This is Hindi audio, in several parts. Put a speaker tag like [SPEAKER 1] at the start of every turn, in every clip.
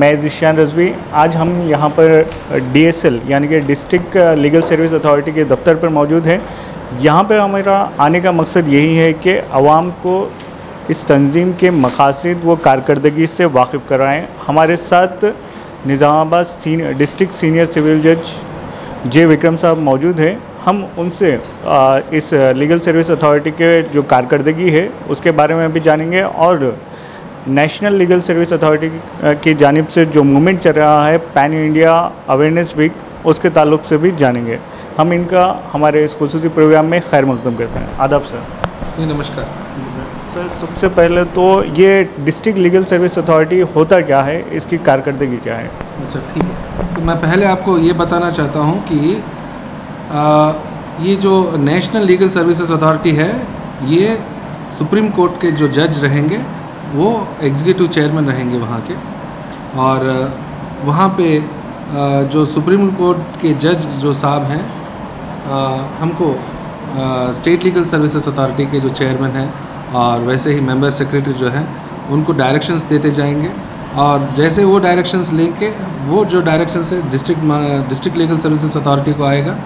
[SPEAKER 1] मैं ज़िशान रज़वी। आज हम यहाँ पर DSL यानी कि डिस्ट्रिक्ट लीगल सर्विस अथॉरिटी के दफ्तर पर मौजूद हैं। यहाँ पर हमारा आने का मकसद यही है कि आवाम को इस तंजीम के मकासद व कारकर्दगी से वाकिफ़ कराएँ। हमारे साथ निज़ामाबाद डिस्ट्रिक्ट सीनियर सिविल जज जे विक्रम साहब मौजूद हैं। हम उनसे इस लीगल सर्विस अथॉरिटी के जो कारकर्दगी है उसके बारे में भी जानेंगे और नेशनल लीगल सर्विस अथॉरिटी की जानिब से जो मूवमेंट चल रहा है पैन इंडिया अवेयरनेस वीक, उसके ताल्लुक़ से भी जानेंगे। हम इनका हमारे इस खुसूसी प्रोग्राम में खैर मक़दम करते हैं। आदाब सर।
[SPEAKER 2] जी नमस्कार
[SPEAKER 1] सर, सबसे पहले तो ये डिस्ट्रिक्ट लीगल सर्विस अथॉरिटी होता क्या है, इसकी कारकर्दगी क्या है?
[SPEAKER 2] अच्छा ठीक है, तो मैं पहले आपको ये बताना चाहता हूँ कि ये जो नेशनल लीगल सर्विसेज अथॉरिटी है, ये सुप्रीम कोर्ट के जो जज रहेंगे वो एग्जीक्यूटिव चेयरमैन रहेंगे वहाँ के, और वहाँ पे जो सुप्रीम कोर्ट के जज जो साहब हैं, हमको स्टेट लीगल सर्विसेज अथॉरिटी के जो चेयरमैन हैं और वैसे ही मेंबर सेक्रेटरी जो हैं उनको डायरेक्शंस देते जाएंगे, और जैसे वो डायरेक्शंस लेके वो जो डायरेक्शंस है डिस्ट्रिक्ट लीगल सर्विसेज अथॉरिटी को आएगा,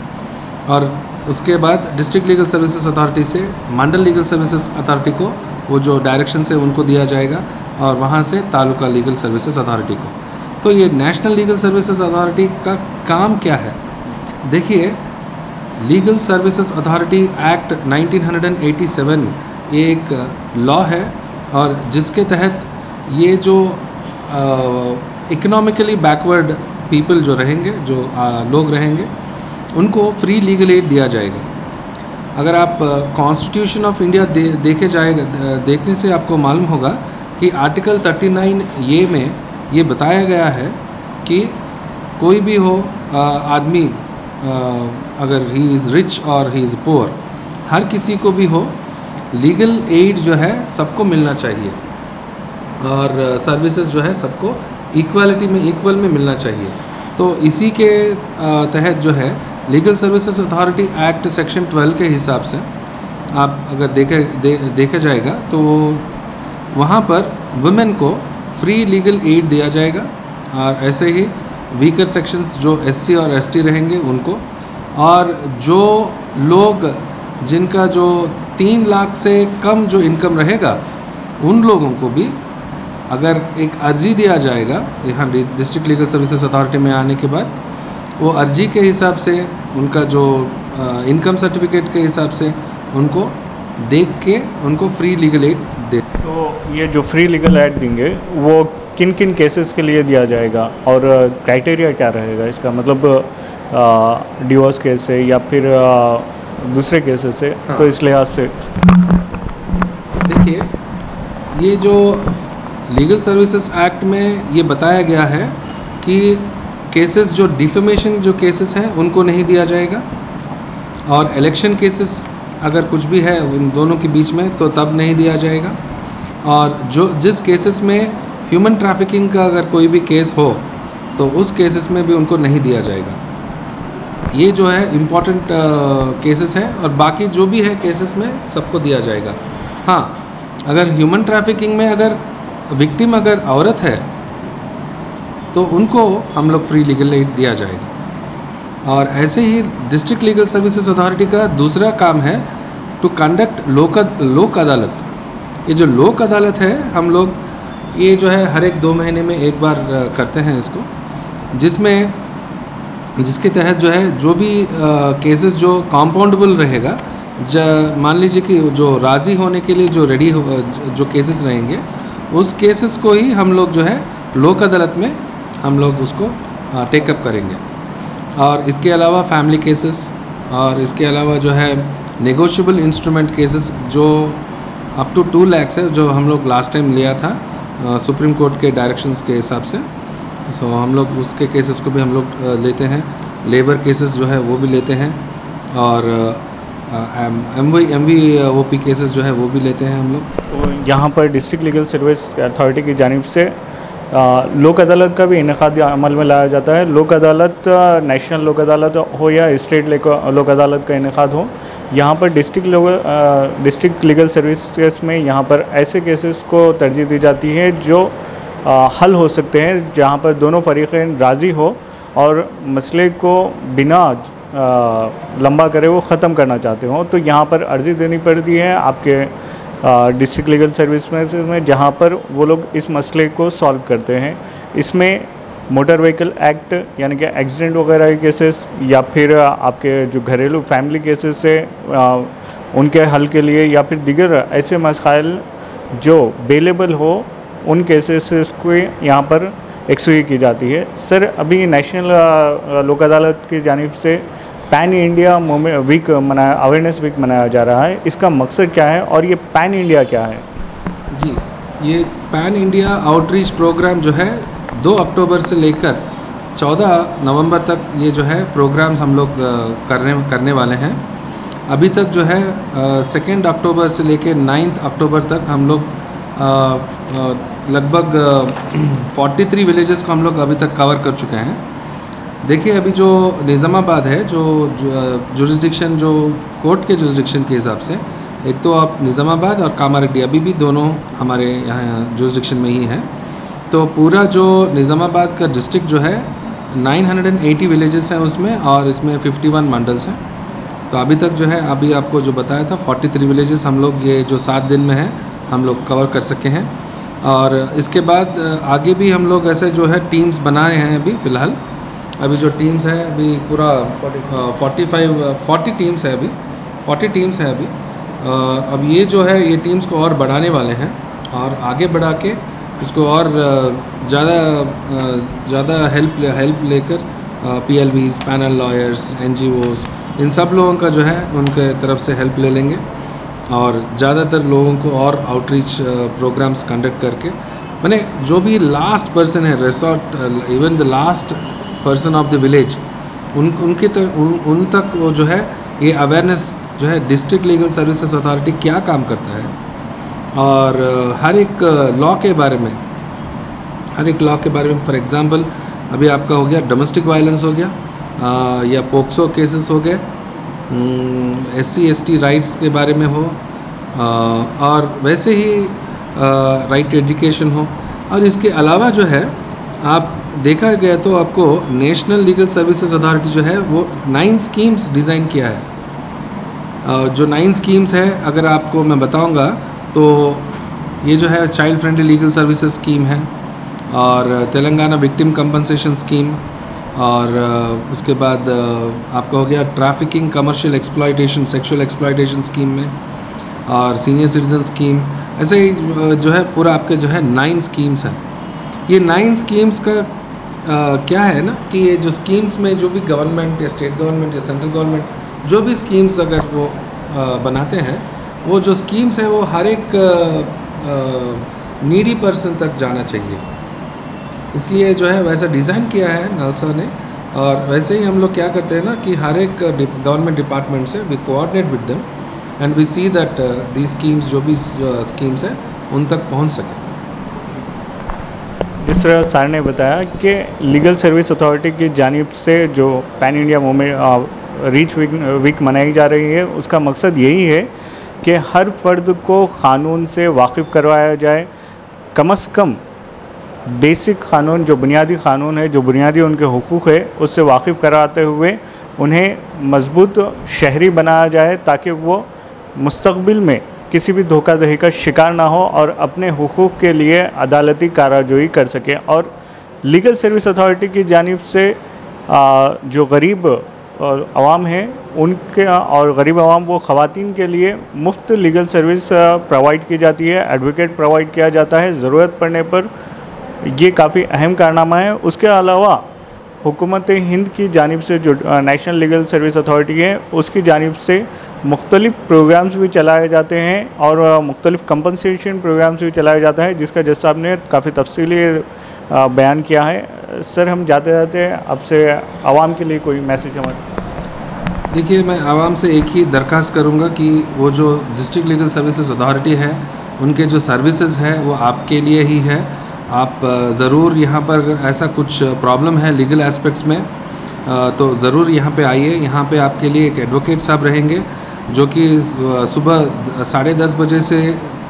[SPEAKER 2] और उसके बाद डिस्ट्रिक्ट लीगल सर्विसेज अथॉरिटी से मंडल लीगल सर्विसेज अथॉरिटी को वो जो डायरेक्शंस है उनको दिया जाएगा, और वहाँ से तालुका लीगल सर्विसेज अथॉरिटी को। तो ये नेशनल लीगल सर्विसेज अथॉरिटी का काम क्या है? देखिए, लीगल सर्विसेज अथॉरिटी एक्ट 1987 ये एक लॉ है, और जिसके तहत ये जो इकोनॉमिकली बैकवर्ड पीपल जो रहेंगे, जो लोग रहेंगे, उनको फ्री लीगल एड दिया जाएगा। अगर आप कॉन्स्टिट्यूशन ऑफ इंडिया देखने से आपको मालूम होगा कि आर्टिकल 39 ये में ये बताया गया है कि कोई भी हो आदमी, अगर ही इज़ रिच और ही इज़ पुअर, हर किसी को भी हो लीगल एड जो है सबको मिलना चाहिए, और सर्विसेज जो है सबको इक्वल में मिलना चाहिए। तो इसी के तहत जो है legal services authority act section 12 के हिसाब से आप अगर देखा जाएगा तो वहाँ पर वुमेन को फ्री लीगल एड दिया जाएगा, और ऐसे ही वीकर सेक्शंस जो SC और ST रहेंगे उनको, और जो लोग जिनका जो 3 लाख से कम जो इनकम रहेगा उन लोगों को भी अगर एक अर्जी दिया जाएगा यहाँ डिस्ट्रिक्ट लीगल सर्विसेज अथॉरिटी में आने के बाद, वो अर्जी के हिसाब से उनका जो इनकम सर्टिफिकेट के हिसाब से उनको देख के उनको फ्री लीगल एड दे।
[SPEAKER 1] तो ये जो फ्री लीगल एड देंगे वो किन किन केसेस के लिए दिया जाएगा, और क्राइटेरिया क्या रहेगा इसका? मतलब डिवोर्स केस है या फिर दूसरे केसेस है? हाँ। तो इस लिहाज से
[SPEAKER 2] देखिए, ये जो लीगल सर्विसेज एक्ट में ये बताया गया है कि केसेस जो डिफेमेशन जो केसेस हैं उनको नहीं दिया जाएगा, और इलेक्शन केसेस अगर कुछ भी है उन दोनों के बीच में तो तब नहीं दिया जाएगा, और जिस केसेस में ह्यूमन ट्रैफिकिंग का अगर कोई भी केस हो तो उस केसेस में भी उनको नहीं दिया जाएगा। ये जो है इम्पॉर्टेंट केसेस है, और बाकी जो भी है केसेस में सबको दिया जाएगा। हाँ, अगर ह्यूमन ट्रैफिकिंग में अगर विक्टिम अगर औरत है तो उनको हम लोग फ्री लीगल एड दिया जाएगा। और ऐसे ही डिस्ट्रिक्ट लीगल सर्विसेज अथॉरिटी का दूसरा काम है टू कंडक्ट लोक अदालत। ये जो लोक अदालत है, हम लोग ये जो है हर एक 2 महीने में एक बार करते हैं इसको, जिसके तहत जो है जो भी केसेस जो कॉम्पाउंडेबल रहेगा, मान लीजिए कि जो राज़ी होने के लिए जो रेडी जो केसेस रहेंगे, उस केसेस को ही हम लोग जो है लोक अदालत में हम लोग उसको टेकअप करेंगे। और इसके अलावा फैमिली केसेस, और इसके अलावा जो है नेगोशिएबल इंस्ट्रूमेंट केसेस जो अप टू 2 लाख है, जो हम लोग लास्ट टाइम लिया था सुप्रीम कोर्ट के डायरेक्शंस के हिसाब से। सो हम लोग उसके केसेस को भी हम लोग लेते हैं। लेबर केसेस जो है वो भी लेते हैं, और MVOP केसेस जो है वो भी लेते हैं हम लोग।
[SPEAKER 1] तो यहाँ पर डिस्ट्रिक्ट लीगल सर्विस अथॉरिटी की जानिब से लोक अदालत का भी इनेकाद अमल में लाया जाता है। लोक अदालत नेशनल लोक अदालत हो या स्टेट लोक अदालत का इनेकाद हो, यहाँ पर डिस्ट्रिक्ट लीगल सर्विसेज में यहाँ पर ऐसे केसेस को तरजीह दी जाती है जो हल हो सकते हैं, जहां पर दोनों फरीक़ैन राज़ी हो और मसले को बिना लंबा करे वो ख़त्म करना चाहते हों, तो यहाँ पर अर्ज़ी देनी पड़ती है आपके डिस्ट्रिक्ट लीगल सर्विस में, जहाँ पर वो लोग इस मसले को सॉल्व करते हैं। इसमें मोटर व्हीकल एक्ट यानी कि एक्सीडेंट वगैरह के केसेस या फिर आपके जो घरेलू फैमिली केसेस से उनके हल के लिए या फिर दीगर ऐसे मसाइल जो बेलेबल हो उन केसेस को यहाँ पर एक्सुई की जाती है। सर, अभी नेशनल लोक अदालत की जानिब से pan India week awareness week मनाया जा रहा है, इसका मकसद क्या है और ये पैन इंडिया क्या है?
[SPEAKER 2] जी, ये पैन इंडिया आउटरीच प्रोग्राम जो है 2 अक्टूबर से लेकर 14 नवंबर तक ये जो है प्रोग्राम्स हम लोग करने वाले हैं। अभी तक जो है 2 अक्टूबर से लेकर 9 अक्टूबर तक हम लोग लगभग 43 विलेजेस को हम लोग अभी तक कवर कर चुके हैं। देखिए, अभी जो निज़ामाबाद है, जो जुरिस्डिक्शन जो कोर्ट के जुरिस्डिक्शन के हिसाब से, एक तो आप निज़ामाबाद और कामारेड्डी अभी भी दोनों हमारे यहाँ जुरिस्डिक्शन में ही हैं। तो पूरा जो निज़ामाबाद का डिस्ट्रिक्ट जो है 980 विलेजेस हैं उसमें, और इसमें 51 मंडल्स हैं। तो अभी तक जो है, अभी आपको जो बताया था 43 विलेजेस हम लोग ये जो 7 दिन में है हम लोग कवर कर सके हैं। और इसके बाद आगे भी हम लोग ऐसे जो है टीम्स बना रहे हैं। अभी जो टीम्स है अभी पूरा 40 टीम्स है अभी 40 टीम्स है अभी। अब ये जो है ये टीम्स को और बढ़ाने वाले हैं और आगे बढ़ा के इसको और ज़्यादा हेल्प लेकर PLVs, पैनल लॉयर्स, NGOs, इन सब लोगों का जो है उनके तरफ से हेल्प ले लेंगे और ज़्यादातर लोगों को और आउटरीच प्रोग्राम्स कंडक्ट करके, माने जो भी लास्ट पर्सन है resort, even the last person of the village, उन तक वो जो है ये अवेयरनेस जो है डिस्ट्रिक्ट लीगल सर्विसेज अथॉरिटी क्या काम करता है और हर एक लॉ के बारे में फॉर एग्जांपल अभी आपका हो गया डोमेस्टिक वायलेंस हो गया या पोक्सो केसेस हो गए, SC/ST राइट्स के बारे में हो, और वैसे ही राइट टू एजुकेशन हो। और इसके अलावा जो है आप देखा गया तो आपको नेशनल लीगल सर्विसेज अथॉरिटी जो है वो 9 स्कीम्स डिज़ाइन किया है। जो 9 स्कीम्स है अगर आपको मैं बताऊंगा तो ये जो है child friendly legal services scheme है, और तेलंगाना विक्टिम कंपनसेशन स्कीम, और उसके बाद आपका हो गया trafficking, commercial exploitation, sexual exploitation scheme में, और सीनियर सिटीजन स्कीम। ऐसे ही जो है पूरा आपके जो है 9 स्कीम्स हैं। ये 9 स्कीम्स का क्या है ना कि ये जो स्कीम्स में जो भी गवर्नमेंट या स्टेट गवर्नमेंट या सेंट्रल गवर्नमेंट जो भी स्कीम्स अगर वो बनाते हैं, वो जो स्कीम्स है वो हर एक नीडी पर्सन तक जाना चाहिए। इसलिए जो है वैसा डिज़ाइन किया है नलसा ने। और वैसे ही हम लोग क्या करते हैं ना कि हर एक गवर्नमेंट डिपार्टमेंट से we coordinate with them and we see that the schemes जो भी स्कीम्स हैं उन तक पहुंच सकें।
[SPEAKER 1] जिस तरह सर ने बताया कि लीगल सर्विस अथॉरिटी की जानिब से जो pan India movement reach week मनाई जा रही है, उसका मकसद यही है कि हर फर्द को क़ानून से वाकिफ़ करवाया जाए। कम से कम बेसिक क़ानून, जो बुनियादी क़ानून है, जो बुनियादी उनके हुकूक़ है, उससे वाकिफ़ कराते हुए उन्हें मजबूत शहरी बनाया जाए ताकि वो मुस्तक़बिल में किसी भी धोखाधड़ी का शिकार ना हो और अपने हुकूक़ के लिए अदालती कार्रवाई कर सकें। और लीगल सर्विस अथॉरिटी की जानिब से जो गरीब और आवाम हैं उनके और गरीब आवाम वो ख़वातीन के लिए मुफ्त लीगल सर्विस प्रोवाइड की जाती है, एडवोकेट प्रोवाइड किया जाता है ज़रूरत पड़ने पर। ये काफ़ी अहम कारनामा है। उसके अलावा हुकूमत हिंद की जानिब से जो नेशनल लीगल सर्विस अथॉरिटी है उसकी जानिब से मुख्तलिफ़ प्रोग्राम्स भी चलाए जाते हैं और मुख्तलिफ़ कंपनसेशन प्रोग्राम्स भी चलाए जाते हैं, जिसका जज साहब ने काफ़ी तफसीली बयान किया है। सर, हम जाते जाते आपसे आवाम के लिए कोई मैसेज हमारे?
[SPEAKER 2] देखिए, मैं आवाम से एक ही दरख्वास्त करूंगा कि वो जो डिस्ट्रिक्ट लीगल सर्विसेज अथॉरिटी है उनके जो सर्विसेज है वो आपके लिए ही है। आप ज़रूर यहाँ पर अगर ऐसा कुछ प्रॉब्लम है लीगल एस्पेक्ट्स में तो ज़रूर यहाँ पे आइए। यहाँ पे आपके लिए एक एडवोकेट साहब रहेंगे जो कि सुबह 10:30 बजे से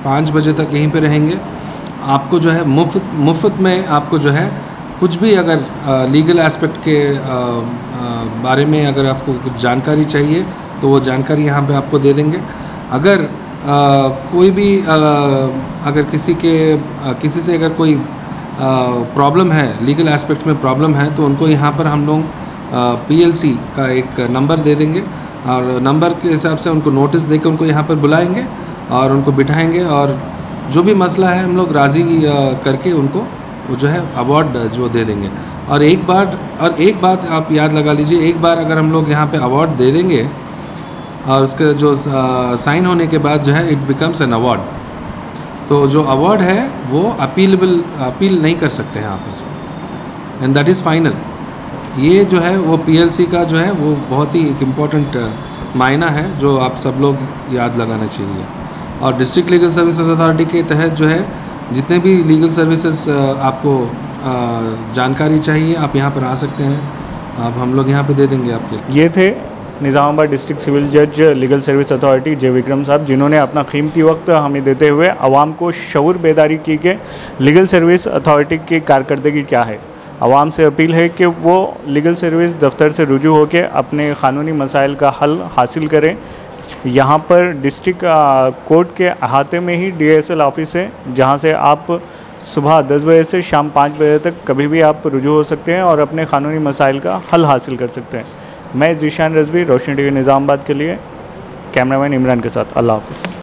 [SPEAKER 2] 5 बजे तक यहीं पे रहेंगे। आपको जो है मुफ्त में आपको जो है कुछ भी अगर लीगल एस्पेक्ट के बारे में अगर आपको कुछ जानकारी चाहिए तो वो जानकारी यहाँ पे आपको दे देंगे। अगर कोई भी अगर किसी से अगर कोई प्रॉब्लम है, लीगल एस्पेक्ट में प्रॉब्लम है, तो उनको यहाँ पर हम लोग PLC का एक नंबर दे देंगे और नंबर के हिसाब से उनको नोटिस देकर उनको यहाँ पर बुलाएंगे और उनको बिठाएंगे और जो भी मसला है हम लोग राज़ी करके उनको वो जो है अवार्ड जो दे देंगे। और एक बात आप याद लगा लीजिए, एक बार अगर हम लोग यहाँ पे अवार्ड दे देंगे और उसके जो साइन होने के बाद जो है इट बिकम्स एन अवार्ड, तो जो अवार्ड है वो अपील नहीं कर सकते हैं आप इसमें, एंड दैट इज़ फाइनल। ये जो है वो PLC का जो है वो बहुत ही एक इम्पॉर्टेंट मायना है जो आप सब लोग याद लगाना चाहिए। और डिस्ट्रिक्ट लीगल सर्विसेज अथॉरिटी के तहत जो है जितने भी लीगल सर्विसेज आपको जानकारी चाहिए आप यहाँ पर आ सकते हैं, अब हम लोग यहाँ पे दे देंगे आपके।
[SPEAKER 1] ये थे निज़ामाबाद डिस्ट्रिक्ट सिविल जज लीगल सर्विस अथॉरिटी जे विक्रम साहब, जिन्होंने अपना कीमती वक्त हमें देते हुए आवाम को शऊर बेदारी की कि लीगल सर्विस अथॉरिटी की कारकर्दगी क्या है। आवाम से अपील है कि वो लीगल सर्विस दफ्तर से रुजू होकर अपने क़ानूनी मसाइल का हल हासिल करें। यहाँ पर डिस्ट्रिक्ट कोर्ट के अहाते में ही DSL ऑफिस है, जहाँ से आप सुबह 10 बजे से शाम 5 बजे तक कभी भी आप रुजू हो सकते हैं और अपने क़ानूनी मसाइल का हल हासिल कर सकते हैं। मैं ज़ीशान रज़वी, रोशनी TV निज़ामाबाद के लिए, कैमरामैन इमरान के साथ। अल्लाह हाफ़िज़।